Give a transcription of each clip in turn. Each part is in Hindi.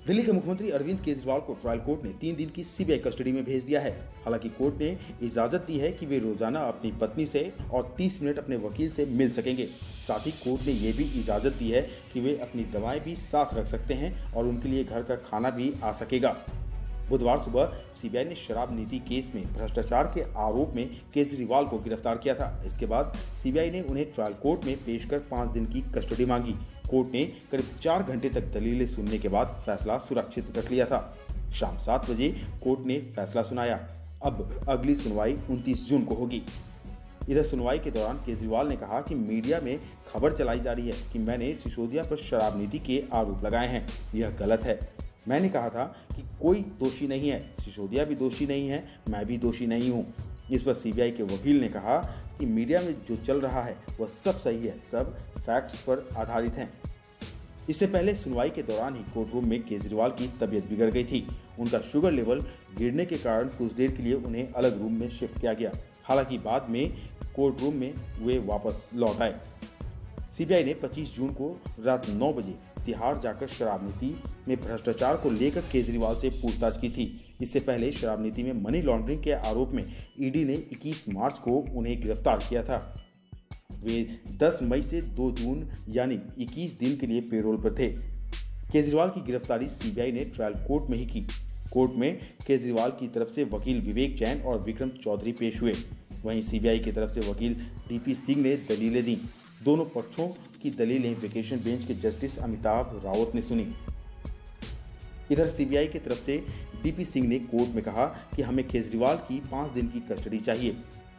दिल्ली के मुख्यमंत्री अरविंद केजरीवाल को ट्रायल कोर्ट ने 3 दिन की सीबीआई कस्टडी में भेज दिया है। हालांकि कोर्ट ने इजाजत दी है कि वे रोजाना अपनी पत्नी से और 30 मिनट अपने वकील से मिल सकेंगे। साथ ही कोर्ट ने यह भी इजाजत दी है कि वे अपनी दवाएं भी साथ रख सकते हैं और उनके लिए घर का खाना भी आ सकेगा। बुधवार सुबह सीबीआई ने शराब नीति केस में भ्रष्टाचार के आरोप में केजरीवाल को गिरफ्तार किया था। इसके बाद सीबीआई ने उन्हें ट्रायल कोर्ट में पेश कर 5 दिन की कस्टडी मांगी। कोर्ट ने करीब 4 घंटे तक दलीलें सुनने के बाद फैसला सुरक्षित रख लिया था। शाम 7 बजे कोर्ट ने फैसला सुनाया। अब अगली सुनवाई 29 जून को होगी। इधर सुनवाई के दौरान केजरीवाल ने कहा कि मीडिया में खबर चलाई जा रही है कि मैंने सिसोदिया पर शराब नीति के आरोप लगाए हैं। यह गलत है। मैंने कहा था कि कोई दोषी नहीं है, सिसोदिया भी दोषी नहीं है, मैं भी दोषी नहीं हूं। इस पर सीबीआई के वकील ने कहा कि मीडिया में जो चल रहा है वह सब सही है, सब फैक्ट्स पर आधारित हैं। इससे पहले सुनवाई के दौरान ही कोर्ट रूम में केजरीवाल की तबीयत बिगड़ गई थी। उनका शुगर लेवल गिरने के कारण कुछ देर के लिए उन्हें अलग रूम में शिफ्ट किया गया। हालांकि बाद में कोर्ट रूम में वे वापस लौट आए। सीबीआई ने 25 जून को रात 9 बजे तिहाड़ जाकर शराब नीति में भ्रष्टाचार को लेकर केजरीवाल से पूछताछ की थी। इससे पहले शराब नीति में मनी लॉन्ड्रिंग के आरोप में ईडी ने 21 मार्च को उन्हें गिरफ्तार किया था। वे 10 मई से 2 जून यानी 21 दिन के लिए पेरोल पर थे। केजरीवाल की गिरफ्तारी सीबीआई ने ट्रायल कोर्ट में ही की। कोर्ट में केजरीवाल की तरफ से वकील विवेक जैन और विक्रम चौधरी पेश हुए। वहीं सीबीआई की तरफ से वकील डीपी सिंह ने दलीलें दी। दोनों पक्षों की दलीलें वेकेशन बेंच के जस्टिस अमिताभ रावत ने सुनी। इधर सीबीआई की तरफ से डीपी सिंह ने कोर्ट में कहा कि हमें केजरीवाल की 5 दिन की कस्टडी चाहिए।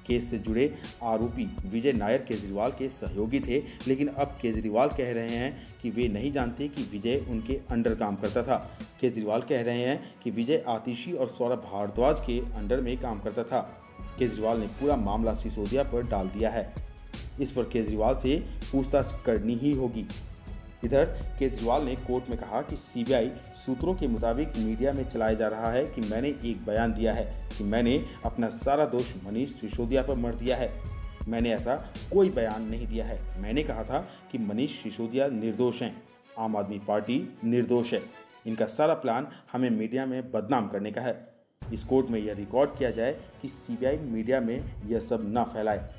केस से जुड़े आरोपी विजय नायर केजरीवाल के सहयोगी थे, लेकिन अब केजरीवाल कह रहे हैं कि वे नहीं जानते कि विजय उनके अंडर काम करता था। केजरीवाल कह रहे हैं कि विजय आतिशी और सौरभ भारद्वाज के अंडर में काम करता था। केजरीवाल ने पूरा मामला सिसोदिया पर डाल दिया है। इस पर केजरीवाल से पूछताछ करनी ही होगी। इधर केजरीवाल ने कोर्ट में कहा कि सीबीआई सूत्रों के मुताबिक मीडिया में चलाया जा रहा है कि मैंने एक बयान दिया है कि मैंने अपना सारा दोष मनीष सिसोदिया पर मढ़ दिया है। मैंने ऐसा कोई बयान नहीं दिया है। मैंने कहा था कि मनीष सिसोदिया निर्दोष हैं, आम आदमी पार्टी निर्दोष है। इनका सारा प्लान हमें मीडिया में बदनाम करने का है। इस कोर्ट में यह रिकॉर्ड किया जाए कि सीबीआई मीडिया में यह सब न फैलाए।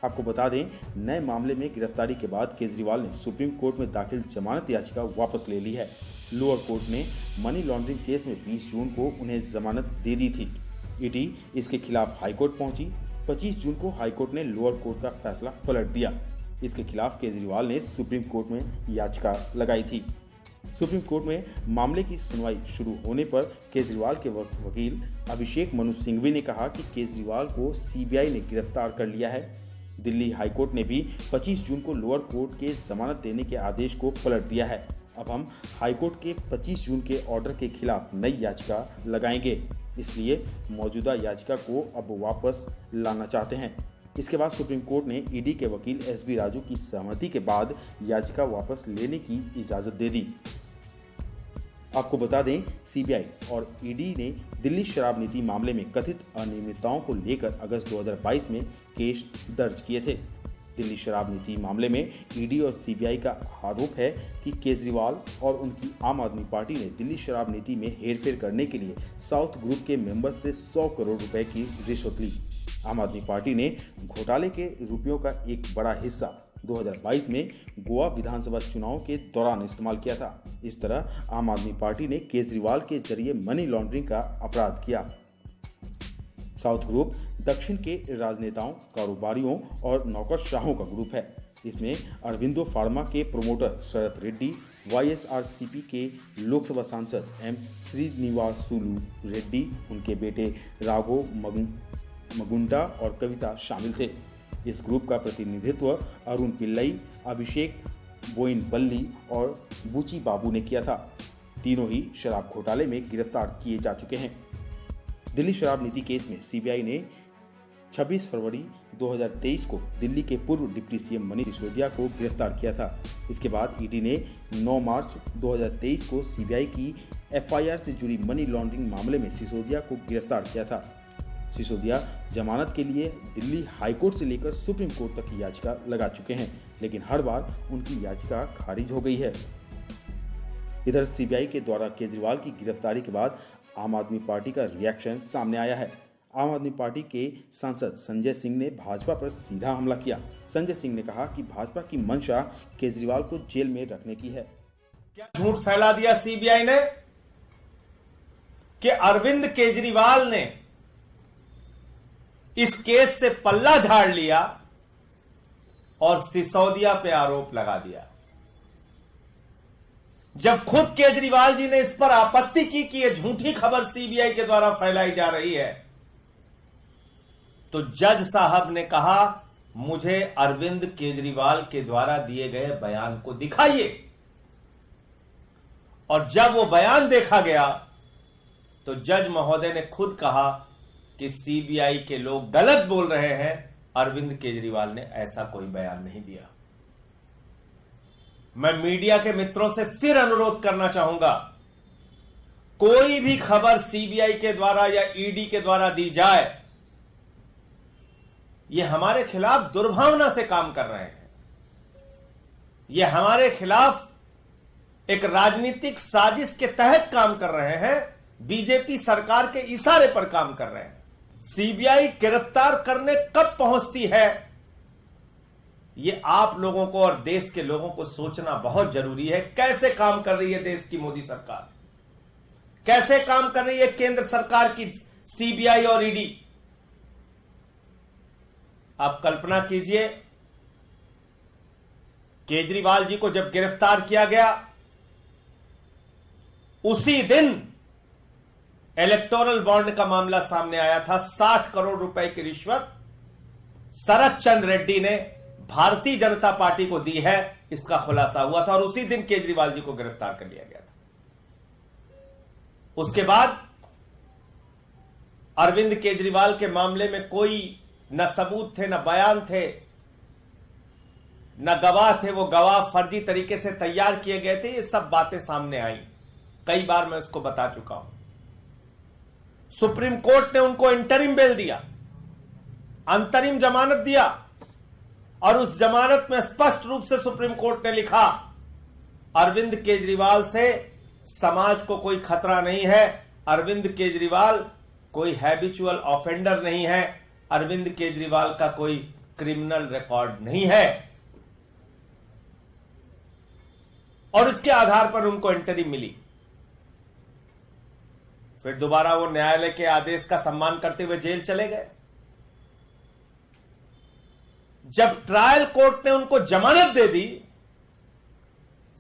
आपको बता दें, नए मामले में गिरफ्तारी के बाद केजरीवाल ने सुप्रीम कोर्ट में दाखिल जमानत याचिका वापस ले ली है। लोअर कोर्ट ने मनी लॉन्ड्रिंग केस में 20 जून को उन्हें जमानत दे दी थी। ईडी इसके खिलाफ हाईकोर्ट पहुंची। 25 जून को हाईकोर्ट ने लोअर कोर्ट का फैसला पलट दिया। इसके खिलाफ केजरीवाल ने सुप्रीम कोर्ट में याचिका लगाई थी। सुप्रीम कोर्ट में मामले की सुनवाई शुरू होने पर केजरीवाल के वकील अभिषेक मनु सिंघवी ने कहा कि केजरीवाल को सीबीआई ने गिरफ्तार कर लिया है। दिल्ली हाईकोर्ट ने भी 25 जून को लोअर कोर्ट के जमानत देने के आदेश को पलट दिया है। अब हम हाईकोर्ट के 25 जून के ऑर्डर के खिलाफ नई याचिका लगाएंगे, इसलिए मौजूदा याचिका को अब वापस लाना चाहते हैं। इसके बाद सुप्रीम कोर्ट ने ईडी के वकील एसबी राजू की सहमति के बाद याचिका वापस लेने की इजाजत दे दी। आपको बता दें, सीबीआई और ईडी ने दिल्ली शराब नीति मामले में कथित अनियमितताओं को लेकर अगस्त 2022 में केस दर्ज किए थे। दिल्ली शराब नीति मामले में ईडी और सीबीआई का आरोप है कि केजरीवाल और उनकी आम आदमी पार्टी ने दिल्ली शराब नीति में हेरफेर करने के लिए साउथ ग्रुप के मेंबर से 100 करोड़ रुपए की रिश्वत ली। आम आदमी पार्टी ने घोटाले के रुपयों का एक बड़ा हिस्सा 2022 में गोवा विधानसभा चुनाव के दौरान इस्तेमाल किया था। इस तरह आम आदमी पार्टी ने केजरीवाल के जरिए मनी लॉन्ड्रिंग का अपराध किया। साउथ ग्रुप दक्षिण के राजनेताओं, कारोबारियों और नौकरशाहों का ग्रुप है। इसमें अरविंदो फार्मा के प्रोमोटर शरत रेड्डी, वाईएसआरसीपी के लोकसभा सांसद एम श्रीनिवासुलु रेड्डी, उनके बेटे राघव मगुंडा और कविता शामिल थे। इस ग्रुप का प्रतिनिधित्व अरुण पिल्लई, अभिषेक बोइनपल्ली और बुची बाबू ने किया था। तीनों ही शराब घोटाले में गिरफ्तार किए जा चुके हैं। दिल्ली शराब नीति केस में सीबीआई ने 26 फरवरी 2023 को दिल्ली के पूर्व डिप्टी सीएम मनीष सिसोदिया को गिरफ्तार किया था। इसके बाद ईडी ने 9 मार्च 2023 को सीबीआई की एफआईआर से जुड़ी मनी लॉन्ड्रिंग मामले में सिसोदिया को गिरफ्तार किया था। सिसोदिया जमानत के लिए दिल्ली हाईकोर्ट से लेकर सुप्रीम कोर्ट तक की याचिका लगा चुके हैं, लेकिन हर बार उनकी याचिका खारिज हो गई है। इधर सीबीआई के द्वारा केजरीवाल की गिरफ्तारी के बाद आम आदमी पार्टी का रिएक्शन सामने आया है। आम आदमी पार्टी के सांसद संजय सिंह ने भाजपा पर सीधा हमला किया। संजय सिंह ने कहा कि भाजपा की मंशा केजरीवाल को जेल में रखने की है। क्या झूठ फैला दिया सीबीआई ने कि अरविंद केजरीवाल ने इस केस से पल्ला झाड़ लिया और सिसोदिया पे आरोप लगा दिया। जब खुद केजरीवाल जी ने इस पर आपत्ति की कि यह झूठी खबर सीबीआई के द्वारा फैलाई जा रही है, तो जज साहब ने कहा, मुझे अरविंद केजरीवाल के द्वारा दिए गए बयान को दिखाइए। और जब वो बयान देखा गया तो जज महोदय ने खुद कहा कि सीबीआई के लोग गलत बोल रहे हैं, अरविंद केजरीवाल ने ऐसा कोई बयान नहीं दिया। मैं मीडिया के मित्रों से फिर अनुरोध करना चाहूंगा, कोई भी खबर सीबीआई के द्वारा या ईडी के द्वारा दी जाए, ये हमारे खिलाफ दुर्भावना से काम कर रहे हैं। ये हमारे खिलाफ एक राजनीतिक साजिश के तहत काम कर रहे हैं, बीजेपी सरकार के इशारे पर काम कर रहे हैं। सीबीआई गिरफ्तार करने कब पहुंचती है, ये आप लोगों को और देश के लोगों को सोचना बहुत जरूरी है। कैसे काम कर रही है देश की मोदी सरकार, कैसे काम कर रही है केंद्र सरकार की सीबीआई और ईडी। आप कल्पना कीजिए, केजरीवाल जी को जब गिरफ्तार किया गया, उसी दिन इलेक्टोरल बॉन्ड का मामला सामने आया था। 60 करोड़ रुपए की रिश्वत शरद चंद्र रेड्डी ने भारतीय जनता पार्टी को दी है, इसका खुलासा हुआ था और उसी दिन केजरीवाल जी को गिरफ्तार कर लिया गया था। उसके बाद अरविंद केजरीवाल के मामले में कोई न सबूत थे, न बयान थे, न गवाह थे। वो गवाह फर्जी तरीके से तैयार किए गए थे। ये सब बातें सामने आई, कई बार मैं इसको बता चुका हूं। सुप्रीम कोर्ट ने उनको इंटरिम बेल दिया, अंतरिम जमानत दिया, और उस जमानत में स्पष्ट रूप से सुप्रीम कोर्ट ने लिखा, अरविंद केजरीवाल से समाज को कोई खतरा नहीं है, अरविंद केजरीवाल कोई हैबिचुअल ऑफेंडर नहीं है, अरविंद केजरीवाल का कोई क्रिमिनल रिकॉर्ड नहीं है। और इसके आधार पर उनको इंटरिम मिली। फिर दोबारा वो न्यायालय के आदेश का सम्मान करते हुए जेल चले गए। जब ट्रायल कोर्ट ने उनको जमानत दे दी,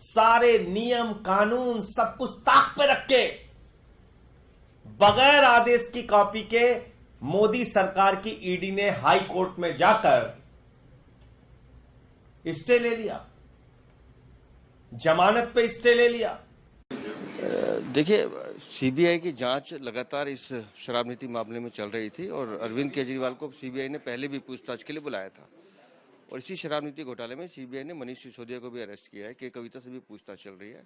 सारे नियम कानून सब कुछ ताक पे रख के, बगैर आदेश की कॉपी के मोदी सरकार की ईडी ने हाई कोर्ट में जाकर स्टे ले लिया, जमानत पे स्टे ले लिया। देखिए, सीबीआई की जांच लगातार इस शराब नीति मामले में चल रही थी और अरविंद केजरीवाल को सीबीआई ने पहले भी पूछताछ के लिए बुलाया था। और इसी शराब नीति घोटाले में सीबीआई ने मनीष सिसोदिया को भी अरेस्ट किया है, के कविता से भी पूछताछ चल रही है।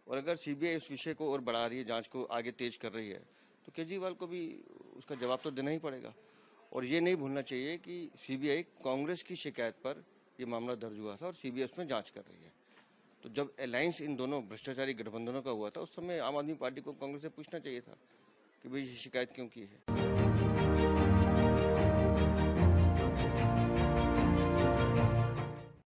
और अगर सीबीआई इस विषय को और बढ़ा रही है, जांच को आगे तेज कर रही है, तो केजरीवाल को भी उसका जवाब तो देना ही पड़ेगा। और ये नहीं भूलना चाहिए कि सीबीआई कांग्रेस की शिकायत पर यह मामला दर्ज हुआ था और सीबीआई उसमें जांच कर रही है। तो जब अलायंस इन दोनों भ्रष्टाचारी गठबंधनों का हुआ था, उस समय आम आदमी पार्टी को कांग्रेस से पूछना चाहिए था कि भाई ये शिकायत क्यों की है।